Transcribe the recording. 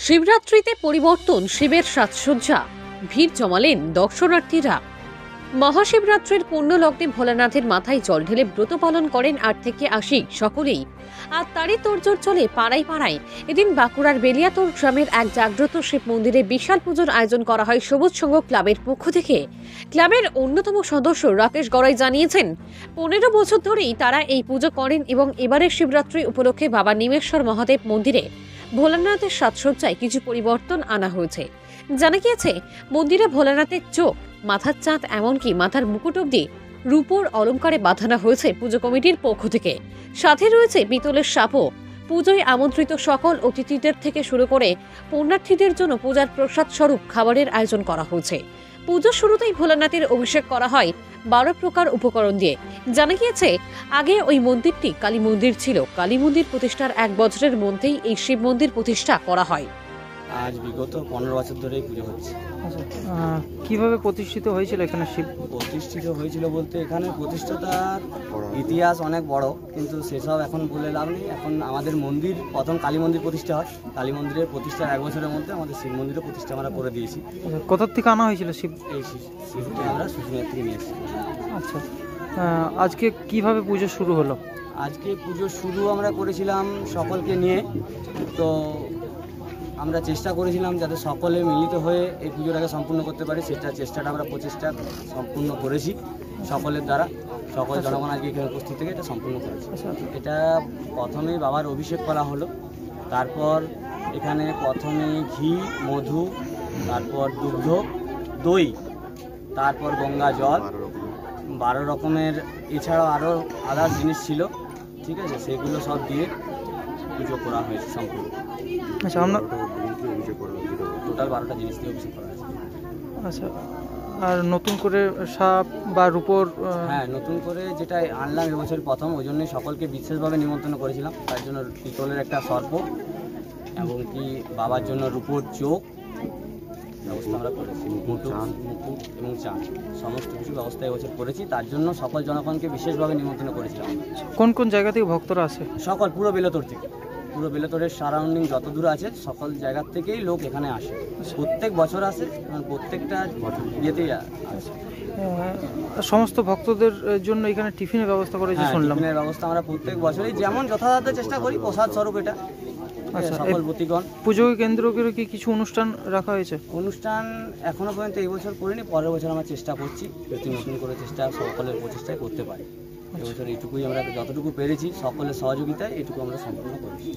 শিবরাত্রিতে পরিবর্তন, শিবের সাজসজ্জা, ভিড় জমালেন দর্শনার্থীরা। মহাশিবরাত্রির পূর্ণ লগ্নে ভোলানাথের মাথায় জল ঢেলে ব্রত পালন করেন 8 থেকে 80 সকলেই। আর তারই তোড়জোড় চলে পাড়ায় পাড়ায়। এদিন বাঁকুড়ার বেলিয়াতোড় গ্রামের এক জাগ্রত শিব মন্দিরে বিশাল পুজোর আয়োজন করা হয় সবুজ সংঘ ক্লাবের পক্ষ থেকে। ক্লাবের অন্যতম সদস্য রাকেশ গড়াই জানিয়েছেন, 15 বছর ধরেই তারা এই পুজো করেন এবং এবারের শিবরাত্রি উপলক্ষে বাবা নিমেশ্বর মহাদেব মন্দিরে ভোলানাথের সাজসজ্জায় কিছু পরিবর্তন আনা হয়েছে। জানা গিয়েছে, মন্দিরে ভোলানাথের চোখ, মাথার চাঁদ, এমনকি মাথার মুকুট অব্দি রূপোর অলঙ্কারে বাঁধানো হয়েছে পুজো কমিটির পক্ষ থেকে। সাথে রয়েছে পিতলের সাপও। পুজোয় আমন্ত্রিত সকল অতিথিদের থেকে শুরু করে পুণ্যার্থীদের জন্য পূজার প্রসাদ স্বরূপ খাবারের আয়োজন করা হয়েছে। পুজোর শুরুতেই ভোলানাথের অভিষেক করা হয় 12 প্রকার উপকরণ দিয়ে। জানা গিয়েছে, আগে ওই মন্দিরটি কালী মন্দির ছিল। কালী মন্দির প্রতিষ্ঠার 1 বছরের মধ্যেই এই শিব মন্দির প্রতিষ্ঠা করা হয়। আজ বিগত 15 বছর ধরেই পুজো হচ্ছে। কিভাবে প্রতিষ্ঠিত হয়েছিল এখানে শিব? প্রতিষ্ঠিত হয়েছিল বলতে এখানে প্রতিষ্ঠাতার ইতিহাস অনেক বড়, কিন্তু সেসব এখন বলে লাভ নেই। এখন আমাদের মন্দির প্রথম কালী মন্দির প্রতিষ্ঠা হয়। কালী মন্দিরের প্রতিষ্ঠার 1 বছরের মধ্যে আমাদের শিব মন্দিরের প্রতিষ্ঠা আমরা করে দিয়েছি। কোথা থেকে আনা হয়েছিল শিব? এই শিবকে আমরা শুশুনিয়া থেকে নিয়ে এসেছি। আচ্ছা, আজকে কিভাবে পুজো শুরু হলো? আজকে পুজো শুরু আমরা করেছিলাম সকলকে নিয়ে। তো আমরা চেষ্টা করেছিলাম যাতে সকলে মিলিত হয়ে এই পুজোটাকে সম্পূর্ণ করতে পারি, সেটা চেষ্টাটা আমরা প্রচেষ্টা সম্পূর্ণ করেছি সকলের দ্বারা। সকল জনগণ আজকে এখানে উপস্থিত থেকে এটা সম্পূর্ণ করেছে। এটা প্রথমেই বাবার অভিষেক করা হলো, তারপর এখানে প্রথমে ঘি, মধু, তারপর দুগ্ধ, দই, তারপর গঙ্গা জল, 12 রকমের, এছাড়াও আরও আদার্স জিনিস ছিল, ঠিক আছে, সেগুলো সব দিয়ে পুজো করা হয়েছে সম্পূর্ণ। আচ্ছা, আমরা টোটাল 12টা জিনিস দিয়ে অভিষেক করা হয়েছে। আচ্ছা, আর নতুন করে সাপ বা রূপোর? হ্যাঁ, নতুন করে যেটা আনলাম এবছর প্রথম, ওই জন্যই সকলকে বিশেষভাবে নিমন্ত্রণ করেছিলাম। তার জন্য পিতলের একটা সর্প এবং কি বাবার জন্য রূপোর চোখ ব্যবস্থা আমরা করেছি, মুকুট এবং চাঁদ, সমস্ত কিছু ব্যবস্থা এবছর করেছি। তার জন্য সকল জনগণকে বিশেষভাবে নিমন্ত্রণ করেছিলাম। কোন কোন জায়গা থেকে ভক্তরা আসে? সকল পুরো বেলাতোড় থেকে, পুরো বেলাতোড়ের সারাউন্ডিং যত দূর আছে সকল জায়গার থেকেই লোক এখানে আসে। প্রত্যেক বছর আসে, প্রত্যেকটা ইয়েতেই আসে। সমস্ত ভক্তদের জন্য এখানে টিফিনের ব্যবস্থা করেছে শুনলাম। টিফিনের ব্যবস্থা আমরা প্রত্যেক বছরই যেমন যথাযথ চেষ্টা করি, প্রসাদ স্বরূপ এটা। আচ্ছা, সকল প্রতিগণ পুজোকে কেন্দ্র করে কি কিছু অনুষ্ঠান রাখা হয়েছে? অনুষ্ঠান এখনো পর্যন্ত এই বছর করিনি, পরের বছর আমরা চেষ্টা করছি যদি নতুন করে চেষ্টা সকলের প্রচেষ্টায় করতে পারি। এবছর এইটুকুই আমরা যতটুকু পেরেছি সকলের সহযোগিতায় এটুকু আমরা সম্পূর্ণ করেছি।